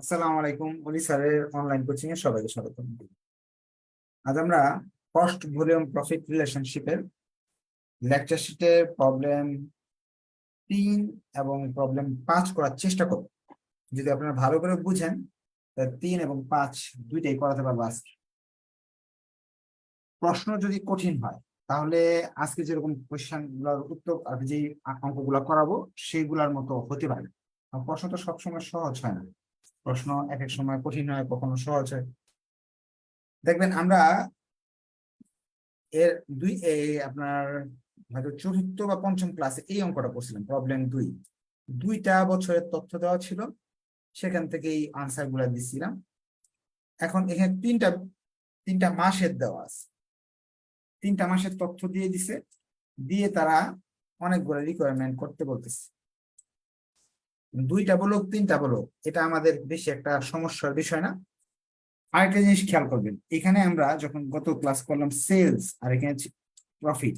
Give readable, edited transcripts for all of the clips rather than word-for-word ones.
আসসালামু আলাইকুম অলি স্যারের অনলাইন কোচিং এ সবাইকে স্বাগত। আজ আমরা কস্ট ভলিউম প্রফিট রিলেশনশিপের লেকচার শিটে প্রবলেম 3 এবং প্রবলেম 5 করার চেষ্টা করব। যদি আপনারা ভালো করে বুঝেন তাহলে 3 এবং 5 দুইটাই করাতে পারবো আজকে। প্রশ্ন যদি কঠিন হয় তাহলে আজকে যেরকম কোয়েশ্চেন গুলোর উত্তর আর যে অঙ্কগুলো করাবো সেগুলোর মতো হতে পারে। আর প্রশ্ন তো সবসময় সহজ হয় না, প্রশ্ন এক এক সময় কঠিন হয়, কখনো সহজ হয়। দেখবেন আমরা এর আপনার হয়তো চতুর্থ বা পঞ্চম ক্লাসে এই অঙ্কটা করছিলাম, প্রবলেম 2। 2টা বছরের তথ্য দেওয়া ছিল, সেখান থেকে এই আনসার গুলা দিচ্ছিলাম। এখন এখানে তিনটা তিনটা মাসের দেওয়া আছে, 3টা মাসের তথ্য দিয়ে দিছে, দিয়ে তারা অনেকগুলো রিকোয়ারমেন্ট করতে বলতেছে। 2টা বলুক 3টা বলুক, এটা আমাদের বেশি একটা সমস্যার বিষয় না। আরেকটা জিনিস খেয়াল করবেন, এখানে আমরা যখন গত ক্লাস করলাম সেলস আর এখানে প্রফিট,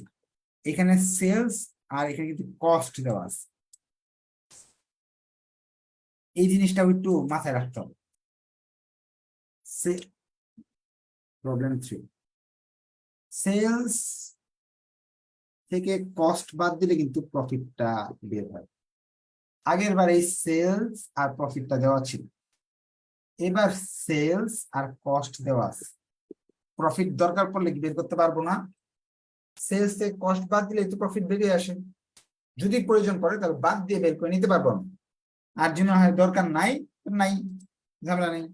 এখানে সেলস আর এখানে কিন্তু কস্ট দেওয়া আছে। এই জিনিসটাও একটু মাথায় রাখতে হবে। প্রবলেম 3, সেলস থেকে কস্ট বাদ দিলে কিন্তু প্রফিটটা বের হয়। আগের বার এই সেলস আর প্রফিটটা দেওয়া ছিল, এবার সেলস আর কস্ট দেওয়া আছে। প্রফিট দরকার পড়লে কি বের করতে পারবো না? সেলস থেকে কস্ট বাদ দিলে তো প্রফিট বেরিয়ে আসে। যদি প্রয়োজন পড়ে তাহলে বাদ দিয়ে বের করে নিতে পারবো না, আর জন্য হয় দরকার নাই, নাই, ঝামেলা নেই।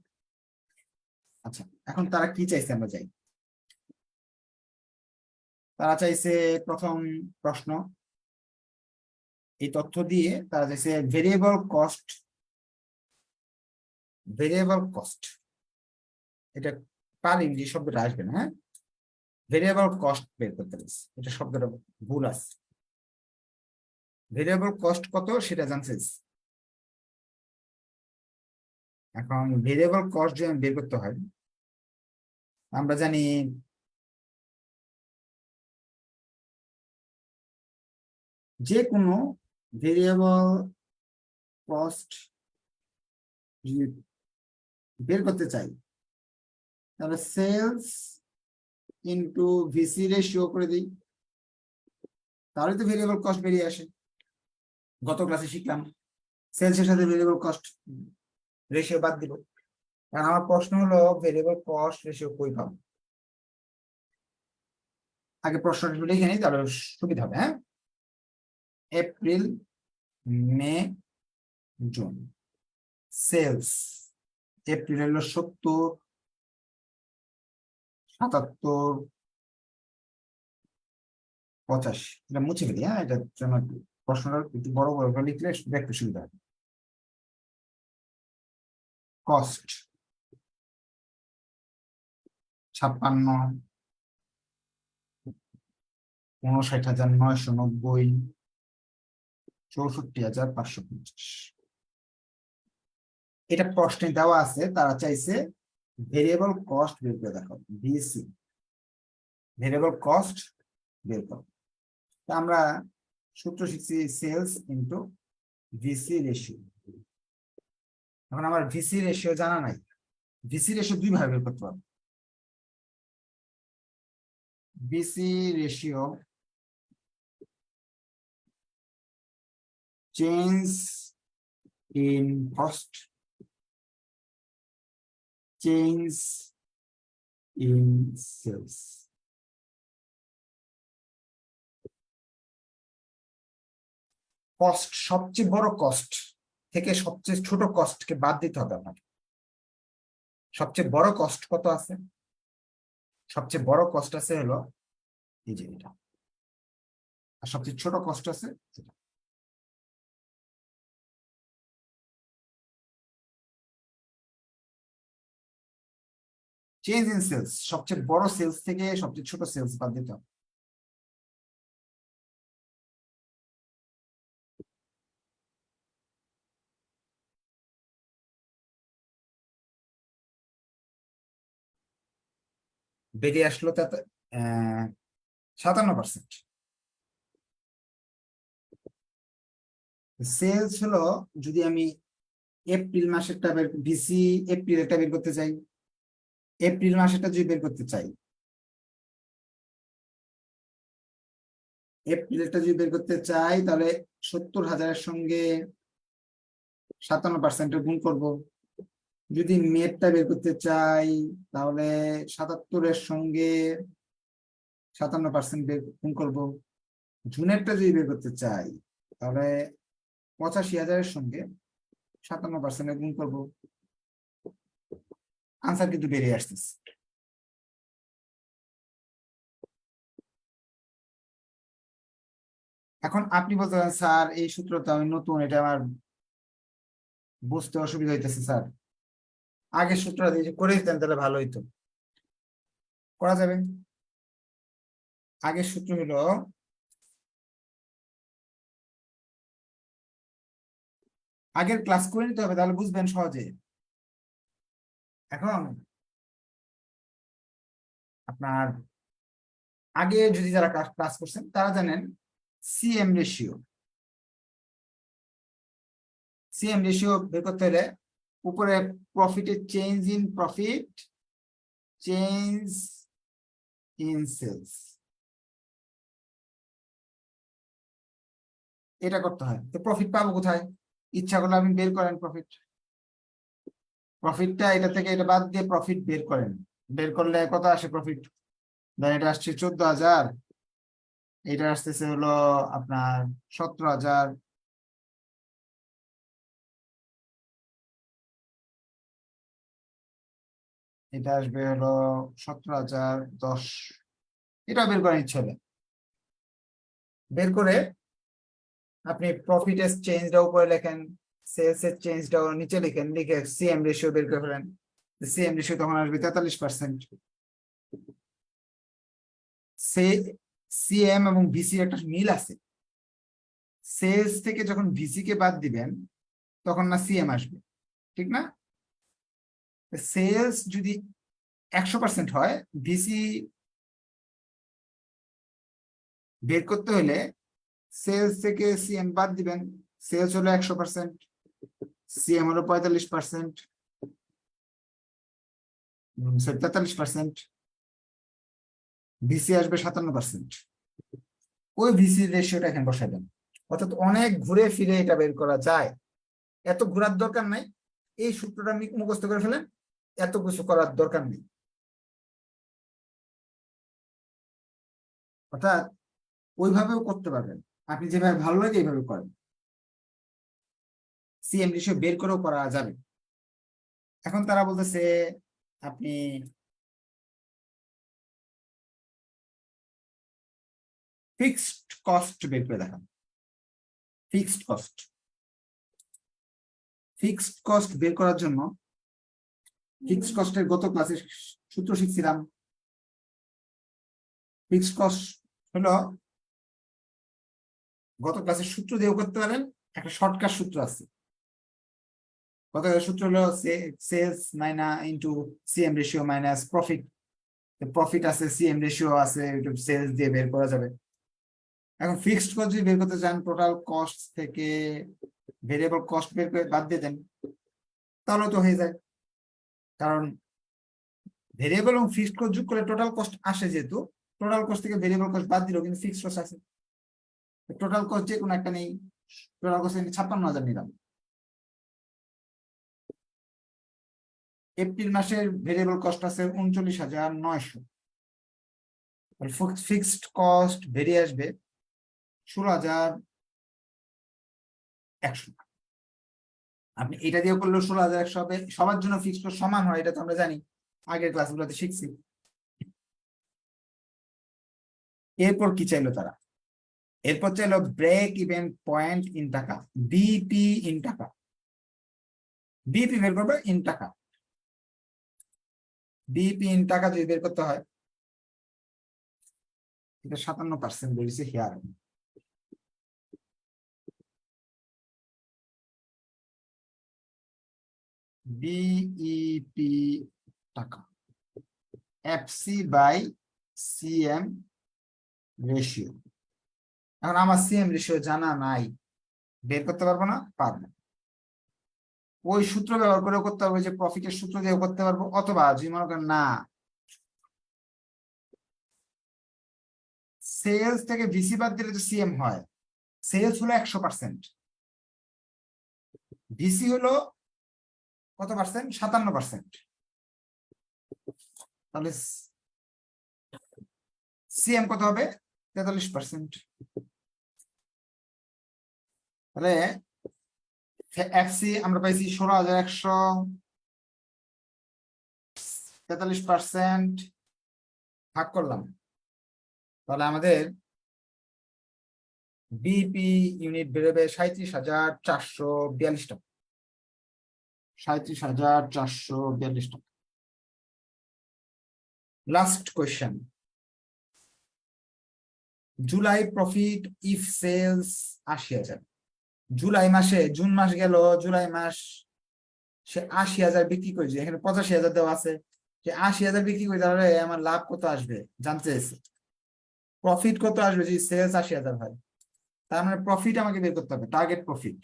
আচ্ছা, এখন তারা কি চাইছে আমরা যাই। তারা চাইছে প্রথম প্রশ্ন, এই তথ্য দিয়ে তারা চাইছে ভেরিয়েবল কস্ট, এটা পার ইংরেজি শব্দটা আসবে না, হ্যাঁ, ভেরিয়েবল কস্ট বের করতে পারছি, এটা শব্দটা ভুল আছে। ভেরিয়েবল কস্ট কত সেটা জানছিস। এখন ভেরিয়েবল কস্ট যদি বের করতে হয়, আমরা জানি যে কোনো ভেরিয়েবল কস্ট যদি বের করতে চাই তাহলে সেলস ইন্টু ভিসি রেশিও করে দিই, তাহলে তো ভেরিয়েবল কস্ট বেরিয়ে আসে। গত ক্লাসে শিখলাম সেলসের সাথে ভেরিয়েবল কস্ট রেশিও বাদ দিব। কারণ আমার প্রশ্ন হলো ভেরিয়েবল কস্ট রেশিও কই পাবো। আগে প্রশ্নটা একটু লিখে নিই তাহলে সুবিধা হবে। হ্যাঁ, এপ্রিল, মে, জুন। সেলস এপ্রিল হলো 70, 77, 85। এটা মুছে ফেলি, হ্যাঁ, এটার জন্য প্রশ্নটা একটু বড় বড় করে লিখলে দেখতে সুবিধা হবে। কস্ট 56, 59,990, 64,550। এটা প্রশ্নে দেওয়া আছে, তারা চাইছে ভেরিয়েবল কস্ট বের করে দেখো, ভিসি ভেরিয়েবল কস্ট বের করো। তা আমরা সূত্র শিখছি সেলস ইন্টু ভিসি রেশিও। এখন আমার ভিসি রেশিও জানা নাই, ভিসি রেশিও দুই ভাবে বের করতে পারবো। VC ratio change in cost, change in sales. Cost, সবচেয়ে বড় কস্ট থেকে সবচেয়ে ছোট কস্টকে বাদ দিতে হবে আপনাকে। সবচেয়ে বড় কস্ট কত আছে? সবচেয়ে বড় কস্ট আছে হলো এই যে এটা, আর সবচেয়ে ছোট কস্ট আছে এটা। চেঞ্জ ইন সেলস, সবচেয়ে বড় সেলস থেকে সবচেয়ে ছোট সেলস বাদ দিতে হবে। বেরিয়ে আসলো তাতে 57%। সেলস হলো, যদি আমি এপ্রিল মাসেরটা বের ভিসি এপ্রিলেরটা বের করতে চাই, এপ্রিল মাসেরটা যদি বের করতে চাই, এপ্রিলটা যদি বের করতে চাই তাহলে 70,000-এর সঙ্গে 57% গুণ করব। যদি মেয়েরটা বের করতে চাই তাহলে 77-এর সঙ্গে 57% গুণ করব। জুনেরটা যদি বের করতে চাই তাহলে 85,000-এর সঙ্গে 57% গুণ করব। আনসার কিন্তু বেরিয়ে আসতেছে। এখন আপনি বলতে পারেন স্যার এই সূত্র তো আমি নতুন, এটা আমার বুঝতে অসুবিধা হইতেছে স্যার, আগের সূত্রটা দিয়ে করে দিতেন তাহলে ভালো হইতো। করা যাবে। আগের সূত্র হলো আগের ক্লাস করে নিতে হবে, তাহলে বুঝবেন সহজে। এখন আপনার আগে যদি যারা ক্লাস করছেন তারা জানেন সিএম রেশিও, সিএম রেশিও বের করতে হলে উপরে প্রফিটের change in profit, change in sales, এটা করতে হয়। তো প্রফিট পাবো কোথায়? ইচ্ছা করলে আপনি বের করেন প্রফিট, প্রফিটটা এটা থেকে এটা বাদ দিয়ে প্রফিট বের করেন। বের করলে কত আসে প্রফিট? ধরেন এটা আসছে 14,000, এটা আসতেছে হলো আপনার 17,000, এটা আসবে হলো 17,010, এটা বের করার ইচ্ছে হবে। বের করে আপনি প্রফিটের চেঞ্জটা উপরে লেখেন, সেলস এর চেঞ্জটাও নিচে লিখেন, লিখে সিএম রেশিও বের করে ফেলেন। সিএম রেশিও তখন আসবে 43%। সে সিএম এবং ভিসি একটা মিল আছে, সেলস থেকে যখন ভিসি কে বাদ দিবেন তখন না সিএম আসবে, ঠিক না? সেলস যদি 100% হয়, ভিসি বের করতে হলে সেলস থেকে সিএম বাদ দিবেন। সেলস হলো 100%, সিএম হলো 45%, 43%, ভিসি আসবে 57%। ওই ভিসি রেশিওটা এখানে বসাই দেন। অর্থাৎ অনেক ঘুরে ফিরে এটা বের করা যায়, এত ঘোরার দরকার নাই। এই সূত্রটা মুখস্থ করে ফেলেন, এত কিছু করার দরকার নেই। অর্থাৎ ওইভাবেও করতে পারবেন, আপনি যেভাবে ভালো লাগে এইভাবে করেন, সিএম রেশিও বের করেও করা যাবে। এখন তারা বলতেছে আপনি ফিক্সড কস্ট বের করে দেখান। ফিক্সড কস্ট, ফিক্সড কস্ট বের করার জন্য ফিক্সড কস্টের গত ক্লাসে সূত্র শিখছিলাম। ফিক্সড কস্ট হলো গত ক্লাসের সূত্র দিয়েও করতে পারেন, একটা শর্টকাট সূত্র আছে। গত সূত্র হলো sales into CM ratio minus profit. Profit আছে, সিএম রেশিও আছে, সেলস দিয়ে বের করা যাবে। এখন ফিক্সড কস্ট যদি বের করতে চান, টোটাল কস্ট থেকে ভেরিয়েবল কস্ট বের করে বাদ দিয়ে দেন, তাহলে তো হয়ে যায়। কারণ ভেরিয়েবল এবং ফিক্সড কস্ট যোগ করে টোটাল কস্ট আসে, যেহেতু টোটাল কস্ট থেকে ভেরিয়েবল কস্ট বাদ দিলেও কিন্তু ফিক্সড কস্ট আছে। টোটাল কস্ট যে কোনো একটা নেই, টোটাল কস্ট 56,000 নিলাম। এপ্রিল মাসের ভেরিয়েবল কস্ট আছে 39,900, ফিক্সড কস্ট বেরিয়ে আসবে 16,100। আপনি এটা দিয়ে করলেও 16,100 হবে। সবার জন্য ফিক্সড কস্ট সমান হয়, এটা তো আমরা জানি, আগের ক্লাসগুলোতে শিখছি। এরপর কি চাইলো তারা? এরপর চাইলো ব্রেক ইভেন পয়েন্ট ইন টাকা, বিপি ইন টাকা। বিপি বের করবে ইন টাকা। বিপি ইন টাকা যদি বের করতে হয়, এটা 57% বেরিয়েছে হেয়ার। বিইপি টাকা, এফসি বাই সিএম রেশিও। এখন আমার সিএম রেশিও জানা নাই, বের করতে পারবো না? পারবো। ওই সূত্র ব্যবহার করেও করতে পারবো, যে প্রফিটের সূত্র দিয়েও করতে পারবো, অথবা যদি মনে করেন না সেলস থেকে ভিসি বাদ দিলে তো সিএম হয়, সেলস হলো 100%, ভিসি হলো কত পার্সেন্ট, 57%, তাহলে সিএম কত হবে, 43%। তাহলে এফসি আমরা পাইছি 16,100, 43% ভাগ করলাম, তাহলে আমাদের বিপি ইউনিট বেরোবে 37,442 টাকা, 37,442 টাকা। Last question, July profit if sales 80,000। জুলাই মাসে, জুন মাস গেল, জুলাই মাস সে 80,000 বিক্রি করেছে, এখানে 85,000 দেওয়া আছে, যে 80,000 বিক্রি করে, তাহলে আমার লাভ কত আসবে জানতে চাইছে, প্রফিট কত আসবে যদি সেলস 80,000 হয়। তার মানে প্রফিট আমাকে বের করতে হবে, টার্গেট প্রফিট।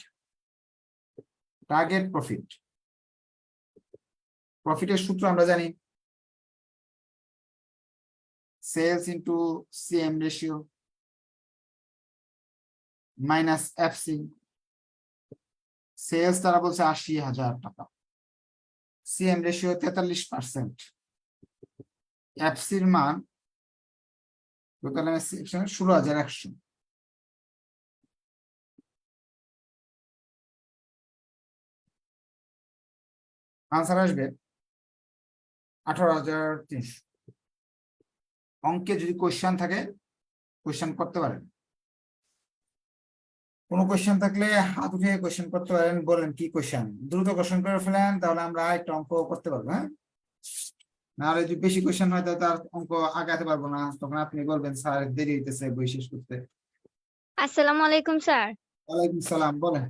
টার্গেট প্রফিট, প্রফিটের সূত্র আমরা জানি, sales into CM ratio minus FC. Sales তারা বলছে 80,000 টাকা, সিএম রেশিও 43%, এফসির মান 16,100। আনসার আসবে 18,300। অঙ্কে যদি কোয়েশ্চেন থাকে কোয়েশ্চেন করতে পারেন, কোনো কোয়েশ্চেন থাকলে হাত উঠিয়ে কোয়েশ্চেন করতে পারেন, বলেন কি কোয়েশ্চেন, দ্রুত কোয়েশ্চেন করে ফেলেন, তাহলে আমরা একটা অঙ্ক করতে পারবো। হ্যাঁ, নাহলে যদি বেশি কোয়েশ্চেন হয় তাহলে তার অঙ্ক আগাতে পারবো না, তখন আপনি বলবেন স্যার দেরি হইতেছে বই শেষ করতে। আসসালামু আলাইকুম স্যার। ওয়ালাইকুম সালাম, বলেন।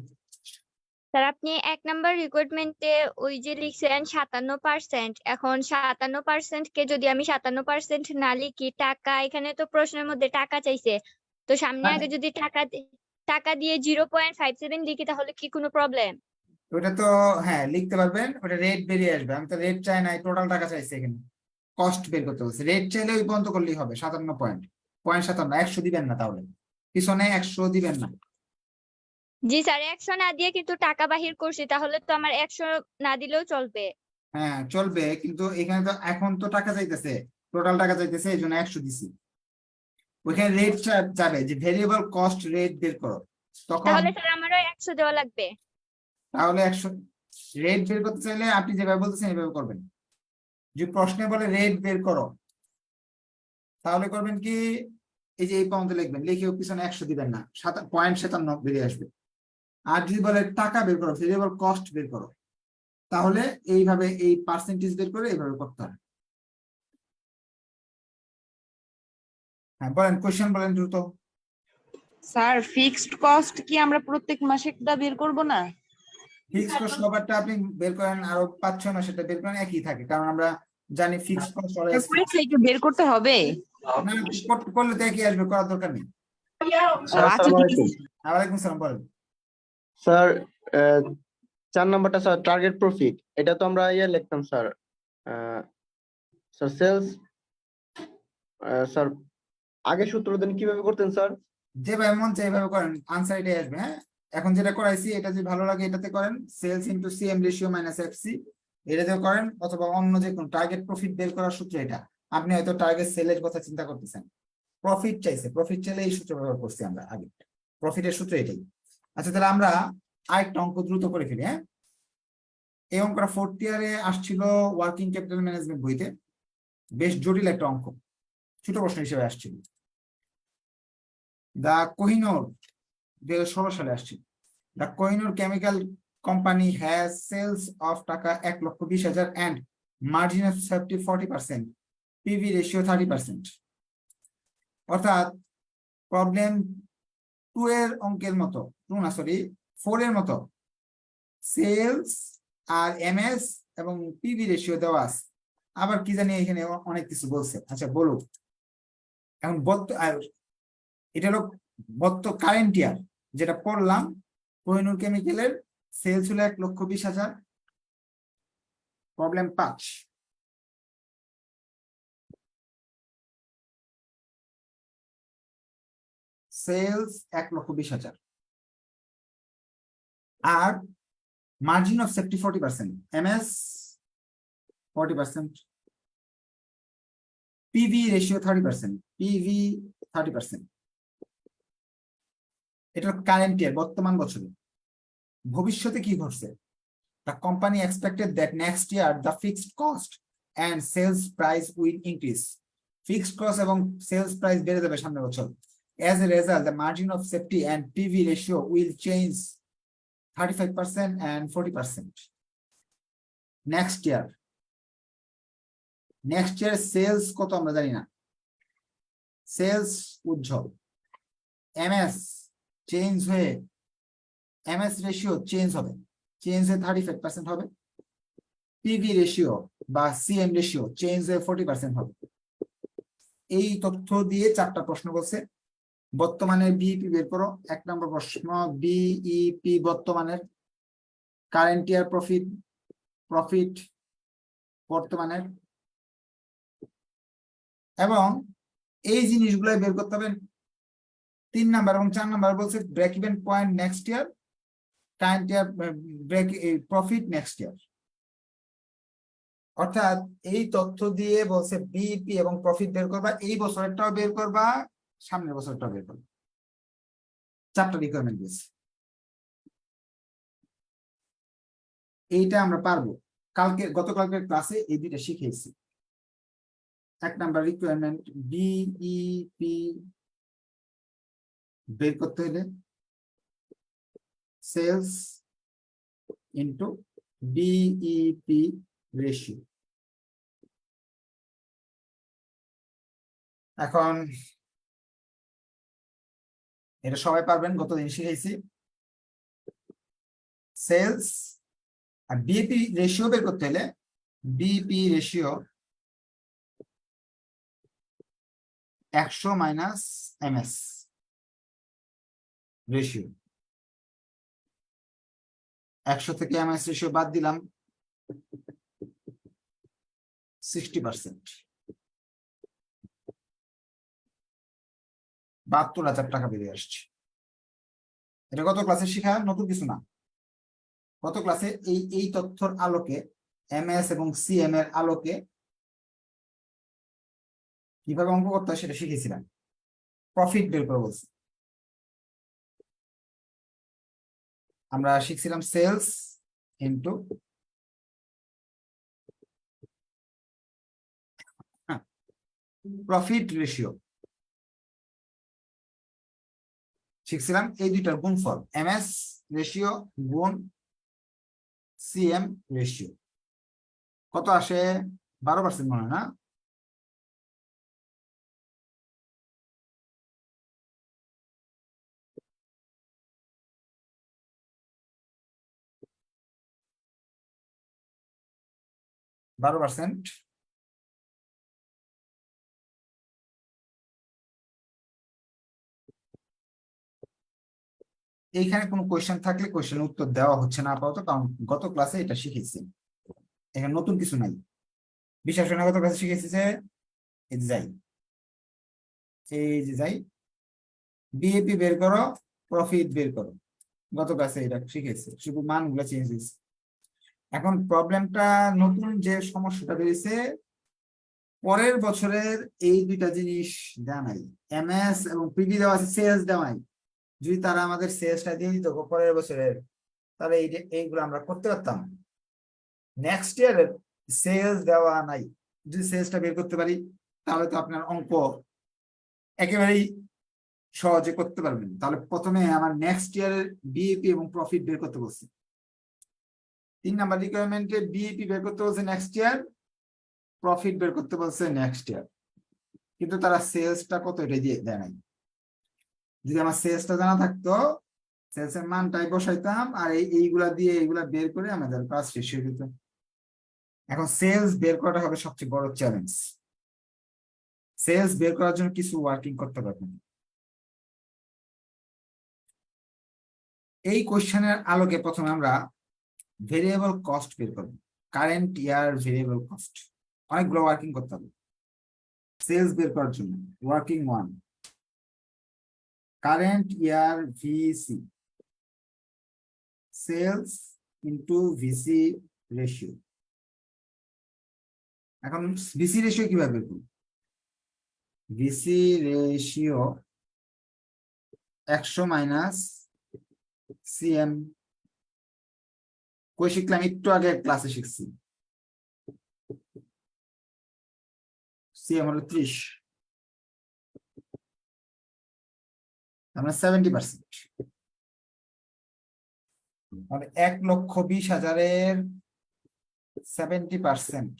স্যার আপনি 1 নম্বর রিক্রুটমেন্টে ওই যে লিখছেন 57%, এখন 57% কে যদি আমি 57% না লিখি, টাকা এখানে তো প্রশ্নের মধ্যে টাকা চাইছে, তো সামনে হ্যাঁ, আগে যদি টাকা দিয়ে 0.57 লিখি তাহলে কি কোনো প্রবলেম? ওটা তো হ্যাঁ লিখতে পারবেন, ওটা রেট বেরিয়ে আসবে, আমি তো রেট চাই নাই, টোটাল টাকা চাইছি, এখানে কস্ট বের করতে বলছে, রেট চাইলে ওই পর্যন্ত করলেই হবে, 57 পয়েন্ট 100 দিবেন না, তাহলে পিছনে 100 দিবেন না। জি স্যার, 100 না দিয়ে কিন্তু টাকা বাহির করছি, তাহলে তো আমার 100 না দিলেও চলবে। হ্যাঁ চলবে, কিন্তু এখানে তো এখন তো টাকা চাইতেছে, টোটাল টাকা চাইতেছে, এই জন্য 100 দিছি। ওইখানে রেট যাবে যে ভেরিয়েবল কস্ট রেট বের করো, তখন তাহলে স্যার আমারও 100 দেওয়া লাগবে। তাহলে 100 রেট বের করতে চাইলে আপনি যেভাবে বলতেছেন এভাবে করবেন। যে প্রশ্নে বলে রেট বের করো, তাহলে করবেন কি, এই যে এই পর্যন্ত লিখবেন, লিখে পিছনে 100 দিবেন না, 0.57 বেরিয়ে আসবে। আর যদি বলে টাকা বের করো, ভেরিয়েবল কস্ট বের করো, তাহলে এইভাবে এই পার্সেন্টেজ বের করে এইভাবে করতে হবে। হ্যাঁ বলেন, কোয়েশ্চেন বলেন দ্রুত। স্যার ফিক্সড কস্ট কি আমরা প্রত্যেক মাসে একটা বের করব না? ফিক্সড কস্ট সবারটা আপনি বের করেন, আরো 5-6 মাসেরটা বের করেন, একই থাকে, কারণ আমরা জানি ফিক্সড কস্ট অলওয়েজ। এটা বের করতে হবে না করলে তো একই আসবে, করার দরকার নেই। আচ্ছা ঠিক আছে। ওয়ালাইকুম সালাম, বলেন। স্যার 4 নাম্বারটা স্যার টার্গেট প্রফিট, এটা তো আমরা লিখতাম স্যার, স্যার সেলস, স্যার আগে সূত্র দেন কিভাবে করতেন স্যার? যেভাবে মন চাই এইভাবে করেন, আনসার এটাই আসবে। হ্যাঁ, এখন যেটা করাইছি এটা যদি ভালো লাগে এটাতে করেন, sales into CM ratio minus FC, এটাতেও করেন, অথবা অন্য যে কোনো টার্গেট প্রফিট বের করার সূত্র এটা। আপনি হয়তো টার্গেট সেলের কথা চিন্তা করতেছেন, প্রফিট চাইছে, প্রফিট চাইলে এই সূত্র ব্যবহার করছি আমরা আগে, প্রফিটের সূত্র এটাই। আচ্ছা, তাহলে আমরা আরেকটা অঙ্ক দ্রুত করে ফেলি। হ্যাঁ, এই অঙ্কটা 4th ইয়ারে আসছিল ওয়ার্কিং ক্যাপিটাল ম্যানেজমেন্ট বইতে, বেশ জটিল একটা অঙ্ক, ছোট প্রশ্ন হিসেবে আসছিল। দা কোহিনুর 2016 সালে আসছিল। The Kohinoor Chemical Company has sales of টাকা 1,20,000 and margin of safety 40%, PV ratio 30%। অর্থাৎ প্রবলেম 2 এর অঙ্কের মতো, 2 না সরি 4 এর মতো, সেলস আর এমএস এবং পিভি রেশিও দেওয়া আছে, আবার কি জানি এখানে অনেক কিছু বলছে। আচ্ছা বলুক, এখন এটা হলো কারেন্ট ইয়ার যেটা পড়লাম কোহিনুর কেমিক্যালের সেলস হলো 1,20,000, প্রবলেম 5, সেলস 1,20,000 আর margin of safety 40%, MS 40%, PV ratio 30%, PV 30%। এটা কারেন্ট ইয়ার, বর্তমান বছরে। ভবিষ্যতে কি ঘটছে? The company expected that next year the fixed cost and sales price will increase. Fixed cost এবং sales price বেড়ে যাবে সামনের বছর। As a result, the margin of safety and PV ratio will change 35% and 40%. Next year sales কত আমরা জানি না। Sales উজ্জ্বল। MS change হয়ে MS রেশিও চেঞ্জ হবে, চেঞ্জ হয়ে 35% হবে। পিভি রেশিও বা সিএম রেশিও চেঞ্জ হয়ে 40% হবে। এই তথ্য দিয়ে 4টা প্রশ্ন বলছে। বর্তমানের বিইপি বের করো। 1 নম্বর প্রশ্ন, বিইপি বর্তমানের, কারেন্ট ইয়ার প্রফিট বর্তমানের, এবং এই জিনিসগুলাই বের করতে হবে। 3 নাম্বার এবং 4 নাম্বার বলছে break even point next year, current year break profit next year. অর্থাৎ এই তথ্য দিয়ে বলছে বিইপি এবং প্রফিট বের করবা, এই বছরেরটাও বের করবা, সামনের বছরটাও বের করবা। 4টা রিকোয়ারমেন্ট দিয়েছে। এইটা আমরা পারবো। গতকালকের ক্লাসে এই দুইটা শিখেছি। 1 নাম্বার রিকোয়ারমেন্ট, বিইপি বের করতে হলে সেলস ইনটু বিইপি রেশিও। এখন এটা সবাই পারবেন, গতদিন শিখেছি। সেলস আর বিইপি রেশিও বের করতে হলে BEP ratio 100 minus MS ratio. 100 থেকে এমএস রেশিও বাদ দিলাম, 60%, 72,000 টাকা বেরিয়ে আসছে। এটা গত ক্লাসে শেখা, নতুন কিছু না। গত ক্লাসে এই তথ্যর আলোকে, এমএস এবং সিএম এর আলোকে কিভাবে অঙ্ক করতে হয় সেটা শিখেছিলাম। প্রফিট বের করে বলছি, আমরা শিখছিলাম সেলস ইনটু প্রফিট রেশিও শিখছিলাম। এই দুইটার গুণফল, এমএস রেশিও গুণ সিএম রেশিও, কত আসে? 12% মনে হয় না? %। এইখানে কোনো কোয়েশ্চেন থাকলে কোয়েশ্চেনের উত্তর দেওয়া হচ্ছে না আপাতত, কারণ গত ক্লাসে এটা শিখেছি। এখানে নতুন কিছু নাই। বিশ্বাস হয় না, গত ক্লাসে শিখেছি যে এই যে যাই বিএপি বের করো, প্রফিট বের করো। গত ক্লাসে এটা শিখেছি, শুধু মানগুলো চেঞ্জ হয়েছে। এখন প্রবলেমটা নতুন যে সমস্যাটা বেরিয়েছে, পরের বছরের এই দুইটা জিনিস দেওয়া নাই, এমএস এবং পিভি দেওয়া আছে, সেলস দেওয়া নাই। যদি তারা আমাদের সেলসটা দিয়ে দিত পরের বছরের, তাহলে এইগুলো আমরা করতে পারতাম। নেক্সট ইয়ারের সেলস দেওয়া নাই, যদি সেলসটা বের করতে পারি তাহলে তো আপনার অঙ্ক একেবারেই সহজে করতে পারবেন। তাহলে প্রথমে আমার নেক্সট ইয়ারের বিইপি এবং প্রফিট বের করতে বলছি। 3 নাম্বার রিকোয়ারমেন্টে বিইপি বের করতে বলছে নেক্সট ইয়ার, প্রফিট বের করতে বলছে নেক্সট ইয়ার, কিন্তু তারা সেলসটা কত এটা দিয়ে দেয় নাই। যদি আমার সেলসটা জানা থাকতো, সেলসের মানটাই বসাইতাম আর এইগুলা দিয়ে এইগুলা বের করে আমাদের কাজ শেষ হয়ে যেত। এখন সেলস বের করাটা হবে সবচেয়ে বড় চ্যালেঞ্জ। সেলস বের করার জন্য কিছু ওয়ার্কিং করতে পারবেন। এই কোশ্চেনের আলোকে প্রথমে আমরা ভেরিয়েবল কস্ট বের করব। কারেন্ট ইয়ার ভেরিয়েবল কস্ট, অনেকগুলো ওয়ার্কিং করতে হবে সেলস বের করার জন্য। Working 1, current year VC, sales into VC ratio. এখন ভিসি রেশিও কিভাবে বের করব? VC ratio 100 minus CM. কই শিখলাম? একটু আগে ক্লাসে শিখছি। সিএম হলো 30, আমরা 70%, মানে 1,20,000-এর 70%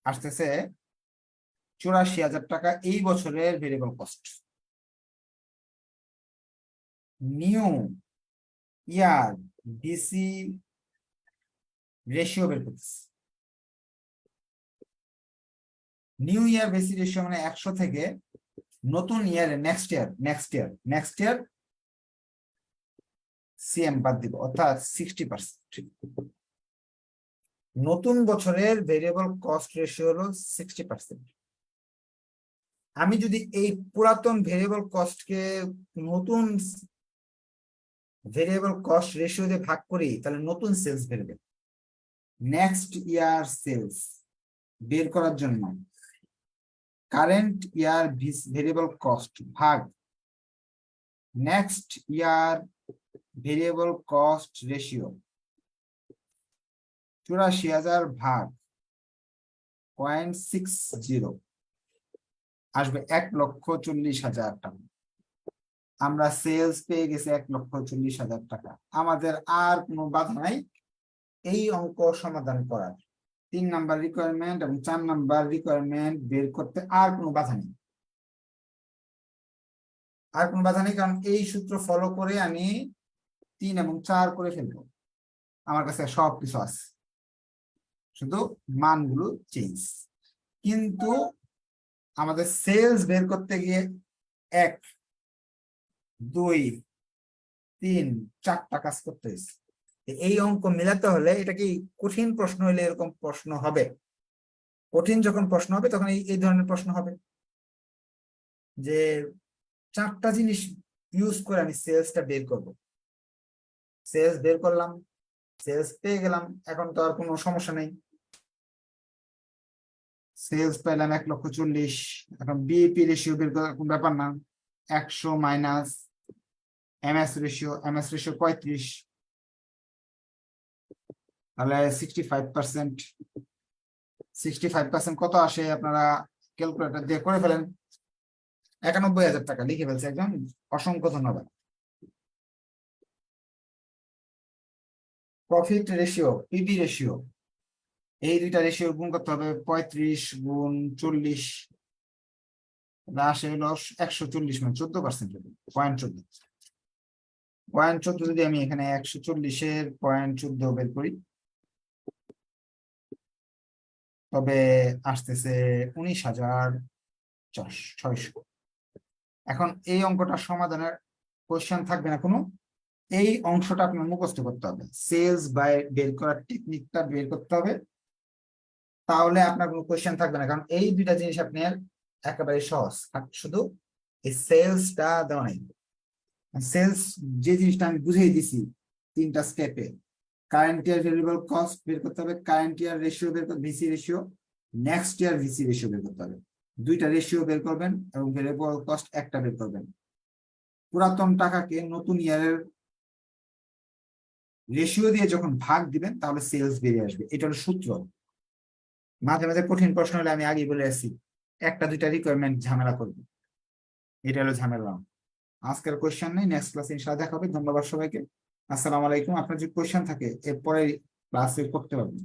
আসতেছে 84,000 টাকা এই বছরের variable cost. New year VC ratio বের করতেছে। নিউ ইয়ার ভিসি রেশিও মানে 100 থেকে নতুন ইয়ারে নেক্সট ইয়ার সিএম বাদ দিব, অর্থাৎ 60%। নতুন বছরের ভেরিয়েবল কস্ট রেশিও হলো 60%। আমি যদি এই পুরাতন ভেরিয়েবল কস্টকে নতুন ভেরিয়েবল কস্ট রেশিও দিয়ে ভাগ করি, তাহলে নতুন সেলস বেরবে। নেক্সট ইয়ার সেলস বের করার জন্য কারেন্ট ইয়ার ভেরিয়েবল কস্ট ভাগ next year variable cost ratio, 84,000 ভাগ 0.60 আসবে 1,40,000 টাকা। আমরা সেলস পেয়ে গেছি 1,40,000 টাকা। আমাদের আর কোনো বাধা নাই এই অঙ্ক সমাধান করার। 3 নাম্বার রিকোয়ারমেন্ট এবং 4 নাম্বার রিকোয়ারমেন্ট বের করতে আর কোনো বাধা নেই, কারণ এই সূত্র ফলো করে আমি 3 এবং 4 করে ফেলবো। আমার কাছে সবকিছু আছে, শুধু মানগুলো চেঞ্জ। কিন্তু আমাদের সেলস বের করতে গিয়ে 1, 2, 3, 4টা কাজ করতে হয়েছে। এই অঙ্ক মেলাতে হলে, এটা কি কঠিন প্রশ্ন হলে এরকম প্রশ্ন হবে? কঠিন যখন প্রশ্ন হবে তখন এই ধরনের প্রশ্ন হবে যে 4টা জিনিস ইউজ করে আমি সেলসটা বের করব। সেলস বের করলাম, সেলস পেয়ে গেলাম, এখন তো আর কোনো সমস্যা নেই। সেলস পেলাম 1,40,000। এখন বিইপি রেশিও বের করার কোনো ব্যাপার না। 100 মাইনাস এমএস রেশিও 35, তাহলে 65%। 65% কত আসে আপনারা ক্যালকুলেটর দিয়ে করে ফেলেন। 91,000 টাকা লিখে ফেলছে একদম, অসংখ্য ধন্যবাদ। প্রফিট রেশিও, পিবি রেশিও, এই দুইটা রেশিও গুণ করতে হবে। 35 গুণ 40 আসে হলো 140, মানে 14%। 0.14 যদি আমি এখানে 140-এর 0.14 বের করি, তবে আসতেছে 19,600। এখন এই অঙ্কটা সমাধানের কোশ্চেন থাকবে না কোনো, এই অংশটা আপনার মুখস্থ করতে হবে। সেলস বাই বের করার টেকনিকটা বের করতে হবে, তাহলে আপনার কোনো কোশ্চেন থাকবে না। কারণ এই দুইটা জিনিস আপনার একেবারে সহজ, শুধু এই সেলসটা দেওয়া নেই। সেলস যে জিনিসটা আমি বুঝিয়ে দিছি 3টা স্টেপে, কারেন্ট ইয়ার ভেরিয়েবল কস্ট বের করতে হবে, কারেন্ট ইয়ার রেশিও বের করতে, VC ratio, next year VC ratio বের করতে হবে। 2টা রেশিও বের করবেন এবং ভেরিয়েবল কস্ট একটা বের করবেন। পুরাতন টাকাকে নতুন ইয়ারের রেশিও দিয়ে যখন ভাগ দিবেন তাহলে সেলস বেরিয়ে আসবে। এটা হলো সূত্র। মাঝে মাঝে কঠিন প্রশ্ন হলে আমি আগে বলে আসছি 1টা 2টা রিকোয়ারমেন্ট ঝামেলা করবে, এটা হলো ঝামেলা। আজকের কোয়েশ্চেন নেই, নেক্সট ক্লাসে ইনশাআল্লাহ দেখা হবে। ধন্যবাদ সবাইকে। আসসালামু আলাইকুম। আপনার যদি কোয়েশ্চেন থাকে এরপরে ক্লাসে করতে পারবেন।